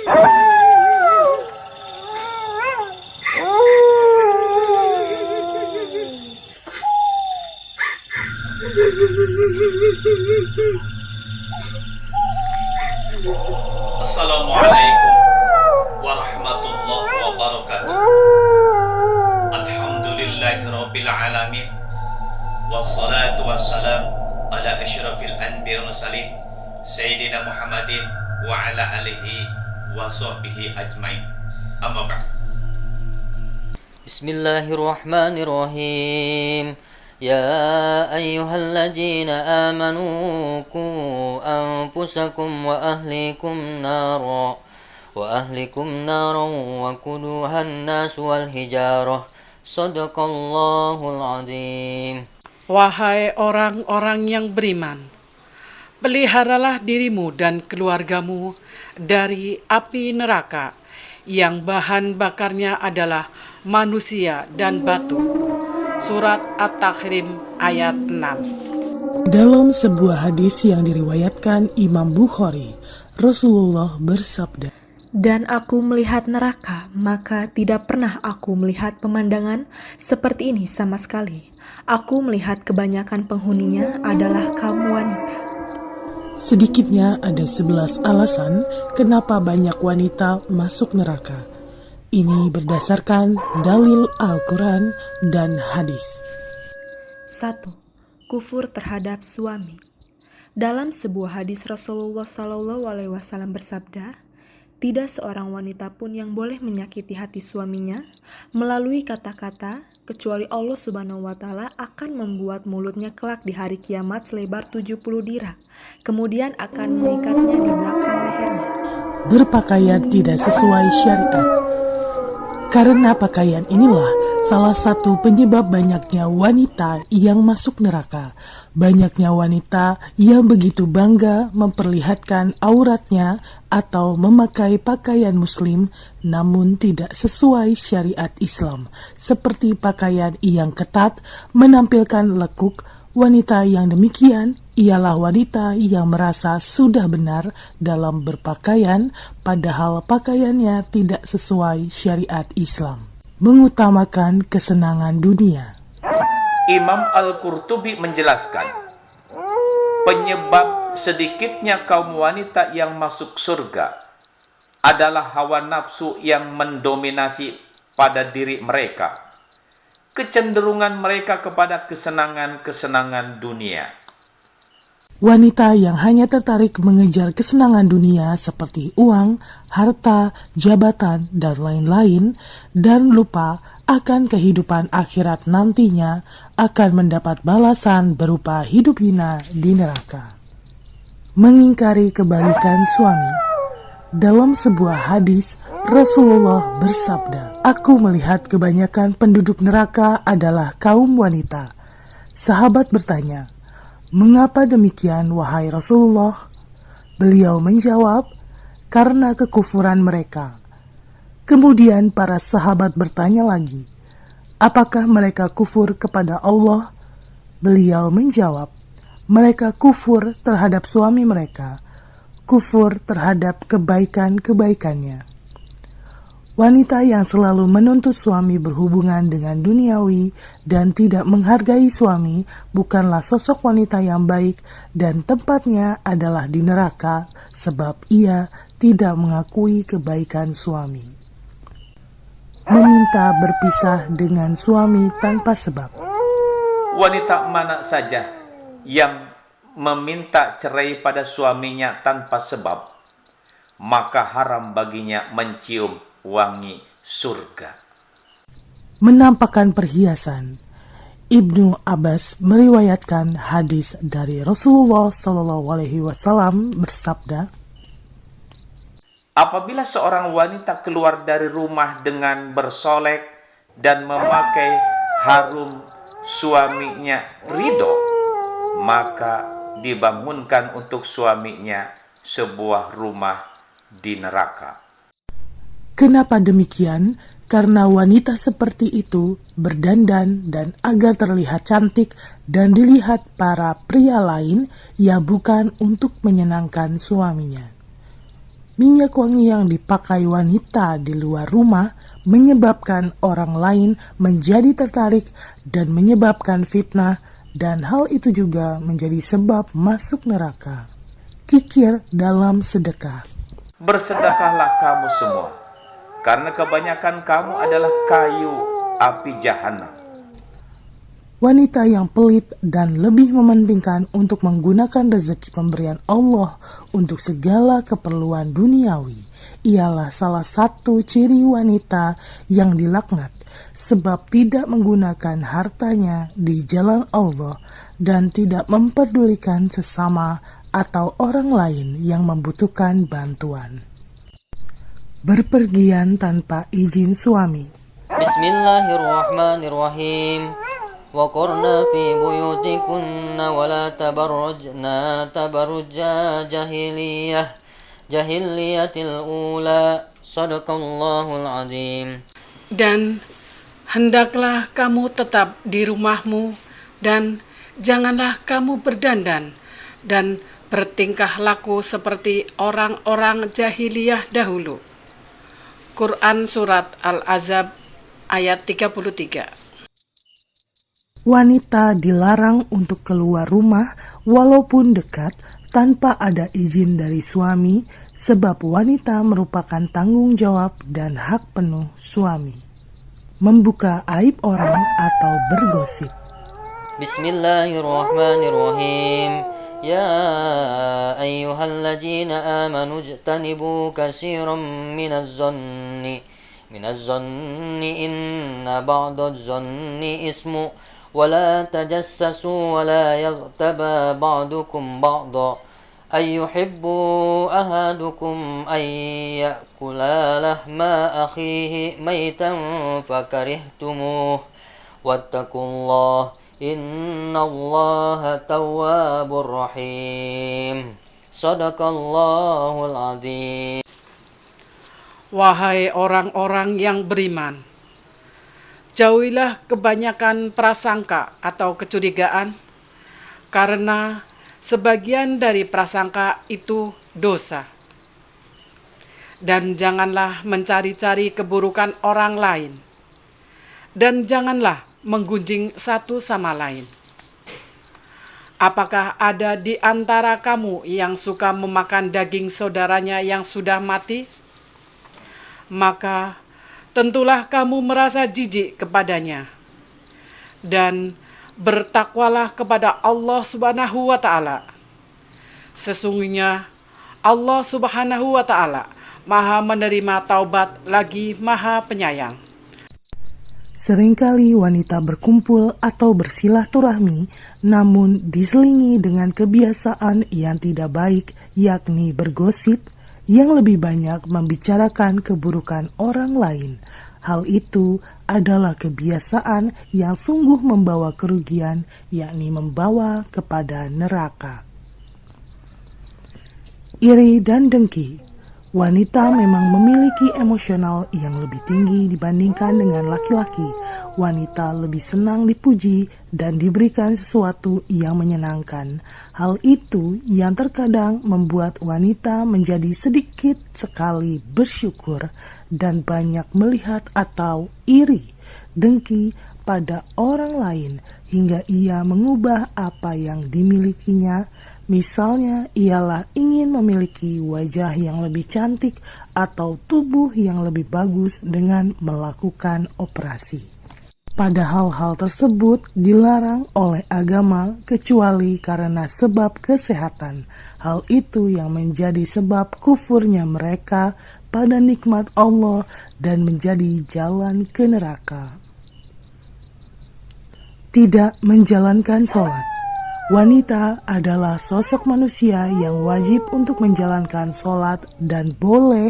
Assalamualaikum warahmatullahi wabarakatuh. Alhamdulillahirabbil alamin. Wassalatu wassalam ala asyrafil anbiya'i wal mursalin sayyidina Muhammadin wa ala alihi wa sahbihi ajmain. Amma ba'd. Bismillahirrahmanirrahim. Ya ayyuhalladzina amanu qu anfusakum wa ahlikum nara wa quduhan nas wal hijarah. Shadaqallahul azim. Wahai orang-orang yang beriman, peliharalah dirimu dan keluargamu dari api neraka yang bahan bakarnya adalah manusia dan batu. Surat At-Tahrim ayat 6. Dalam sebuah hadis yang diriwayatkan Imam Bukhari, Rasulullah bersabda, "Dan aku melihat neraka, maka tidak pernah aku melihat pemandangan seperti ini sama sekali. Aku melihat kebanyakan penghuninya adalah kaum wanita." Sedikitnya ada 11 alasan kenapa banyak wanita masuk neraka. Ini berdasarkan dalil Al-Quran dan hadis. 1. Kufur terhadap suami. Dalam sebuah hadis Rasulullah SAW bersabda, "Tidak seorang wanita pun yang boleh menyakiti hati suaminya melalui kata-kata, kecuali Allah Subhanahu wa Ta'ala akan membuat mulutnya kelak di hari kiamat selebar 70 dirham, kemudian akan mengikatnya di belakang lehernya." Berpakaian tidak sesuai syariat. Karena pakaian inilah salah satu penyebab banyaknya wanita yang masuk neraka. Banyaknya wanita yang begitu bangga memperlihatkan auratnya atau memakai pakaian muslim namun tidak sesuai syariat Islam, seperti pakaian yang ketat menampilkan lekuk. Wanita yang demikian ialah wanita yang merasa sudah benar dalam berpakaian padahal pakaiannya tidak sesuai syariat Islam, mengutamakan kesenangan dunia. Imam Al-Qurtubi menjelaskan, penyebab sedikitnya kaum wanita yang masuk surga adalah hawa nafsu yang mendominasi pada diri mereka, kecenderungan mereka kepada kesenangan-kesenangan dunia. Wanita yang hanya tertarik mengejar kesenangan dunia seperti uang, harta, jabatan, dan lain-lain, dan lupa akan kehidupan akhirat nantinya akan mendapat balasan berupa hidup hina di neraka. Mengingkari kebaikan suami. Dalam sebuah hadis, Rasulullah bersabda, "Aku melihat kebanyakan penduduk neraka adalah kaum wanita." Sahabat bertanya, "Mengapa demikian, wahai Rasulullah?" Beliau menjawab, "Karena kekufuran mereka." Kemudian para sahabat bertanya lagi, "Apakah mereka kufur kepada Allah?" Beliau menjawab, "Mereka kufur terhadap suami mereka, kufur terhadap kebaikan-kebaikannya." Wanita yang selalu menuntut suami berhubungan dengan duniawi dan tidak menghargai suami bukanlah sosok wanita yang baik dan tempatnya adalah di neraka sebab ia tidak mengakui kebaikan suami. Meminta berpisah dengan suami tanpa sebab. Wanita mana saja yang meminta cerai pada suaminya tanpa sebab, maka haram baginya mencium wangi surga. Menampakkan perhiasan. Ibnu Abbas meriwayatkan hadis dari Rasulullah SAW bersabda, apabila seorang wanita keluar dari rumah dengan bersolek dan memakai harum suaminya ridho, maka dibangunkan untuk suaminya sebuah rumah di neraka. Kenapa demikian? Karena wanita seperti itu berdandan dan agar terlihat cantik dan dilihat para pria lain yang bukan untuk menyenangkan suaminya. Minyak wangi yang dipakai wanita di luar rumah menyebabkan orang lain menjadi tertarik dan menyebabkan fitnah, dan hal itu juga menjadi sebab masuk neraka. Kikir dalam sedekah. Bersedekahlah kamu semua, karena kebanyakan kamu adalah kayu api jahanam. Wanita yang pelit dan lebih mementingkan untuk menggunakan rezeki pemberian Allah untuk segala keperluan duniawi ialah salah satu ciri wanita yang dilaknat, sebab tidak menggunakan hartanya di jalan Allah dan tidak memperdulikan sesama atau orang lain yang membutuhkan bantuan. Berpergian tanpa izin suami. Bismillahirrahmanirrahim. وقرنا في بيوتكن ولا تبرجنا تبرج جاهلية الأولى صدق الله العظيم. Dan hendaklah kamu tetap di rumahmu, dan janganlah kamu berdandan dan bertingkah laku seperti orang-orang jahiliyah dahulu. Quran Surat Al-Ahzab ayat 33. Wanita dilarang untuk keluar rumah walaupun dekat tanpa ada izin dari suami, sebab wanita merupakan tanggung jawab dan hak penuh suami. Membuka aib orang atau bergosip. Bismillahirrahmanirrahim. Ya ayyuhalladzina amanu ijtanibu katsiran minaz-zanni inna ba'daz-zanni ismu ولا تجسسوا ولا يغتب بعضكم بعضا أيحب أحدكم أن يأكل لحم أخيه ميتا فكرهتموه واتقوا الله إن الله تواب رحيم صدق الله العظيم. Wahai orang-orang yang beriman, jauhilah kebanyakan prasangka atau kecurigaan, karena sebagian dari prasangka itu dosa. Dan janganlah mencari-cari keburukan orang lain, dan janganlah menggunjing satu sama lain. Apakah ada di antara kamu yang suka memakan daging saudaranya yang sudah mati? Maka tentulah kamu merasa jijik kepadanya, dan bertakwalah kepada Allah Subhanahu wa Ta'ala. Sesungguhnya Allah Subhanahu wa Ta'ala Maha menerima taubat lagi Maha penyayang. Seringkali wanita berkumpul atau bersilaturahmi, namun diselingi dengan kebiasaan yang tidak baik, yakni bergosip, yang lebih banyak membicarakan keburukan orang lain. Hal itu adalah kebiasaan yang sungguh membawa kerugian, yakni membawa kepada neraka. Iri dan dengki. Wanita memang memiliki emosional yang lebih tinggi dibandingkan dengan laki-laki. Wanita lebih senang dipuji dan diberikan sesuatu yang menyenangkan. Hal itu yang terkadang membuat wanita menjadi sedikit sekali bersyukur dan banyak melihat atau iri, dengki pada orang lain hingga ia mengubah apa yang dimilikinya. Misalnya ialah ingin memiliki wajah yang lebih cantik atau tubuh yang lebih bagus dengan melakukan operasi. Padahal hal tersebut dilarang oleh agama kecuali karena sebab kesehatan. Hal itu yang menjadi sebab kufurnya mereka pada nikmat Allah dan menjadi jalan ke neraka. Tidak menjalankan sholat. Wanita adalah sosok manusia yang wajib untuk menjalankan sholat dan boleh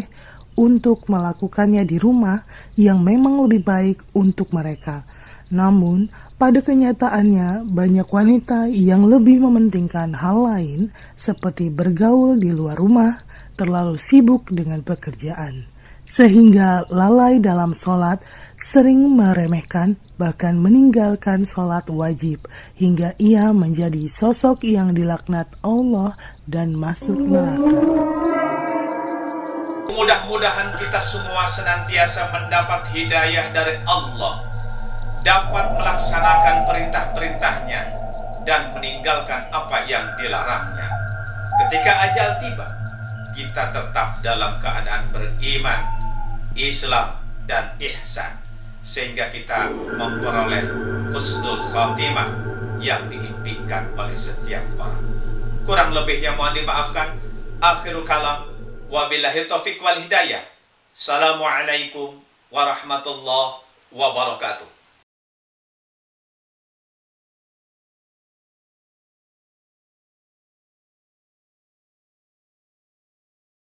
untuk melakukannya di rumah yang memang lebih baik untuk mereka. Namun, pada kenyataannya banyak wanita yang lebih mementingkan hal lain seperti bergaul di luar rumah, terlalu sibuk dengan pekerjaan, sehingga lalai dalam sholat, sering meremehkan bahkan meninggalkan sholat wajib hingga ia menjadi sosok yang dilaknat Allah dan masuk neraka. Mudah-mudahan kita semua senantiasa mendapat hidayah dari Allah, dapat melaksanakan perintah-perintahnya dan meninggalkan apa yang dilarangnya. Ketika ajal tiba, kita tetap dalam keadaan beriman, Islam, dan ihsan, sehingga kita memperoleh husnul khatimah yang diimpikan oleh setiap orang. Kurang lebihnya mohon dimaafkan. Akhirul kalam, wabillahi taufiq wal hidayah. Assalamualaikum warahmatullahi wabarakatuh.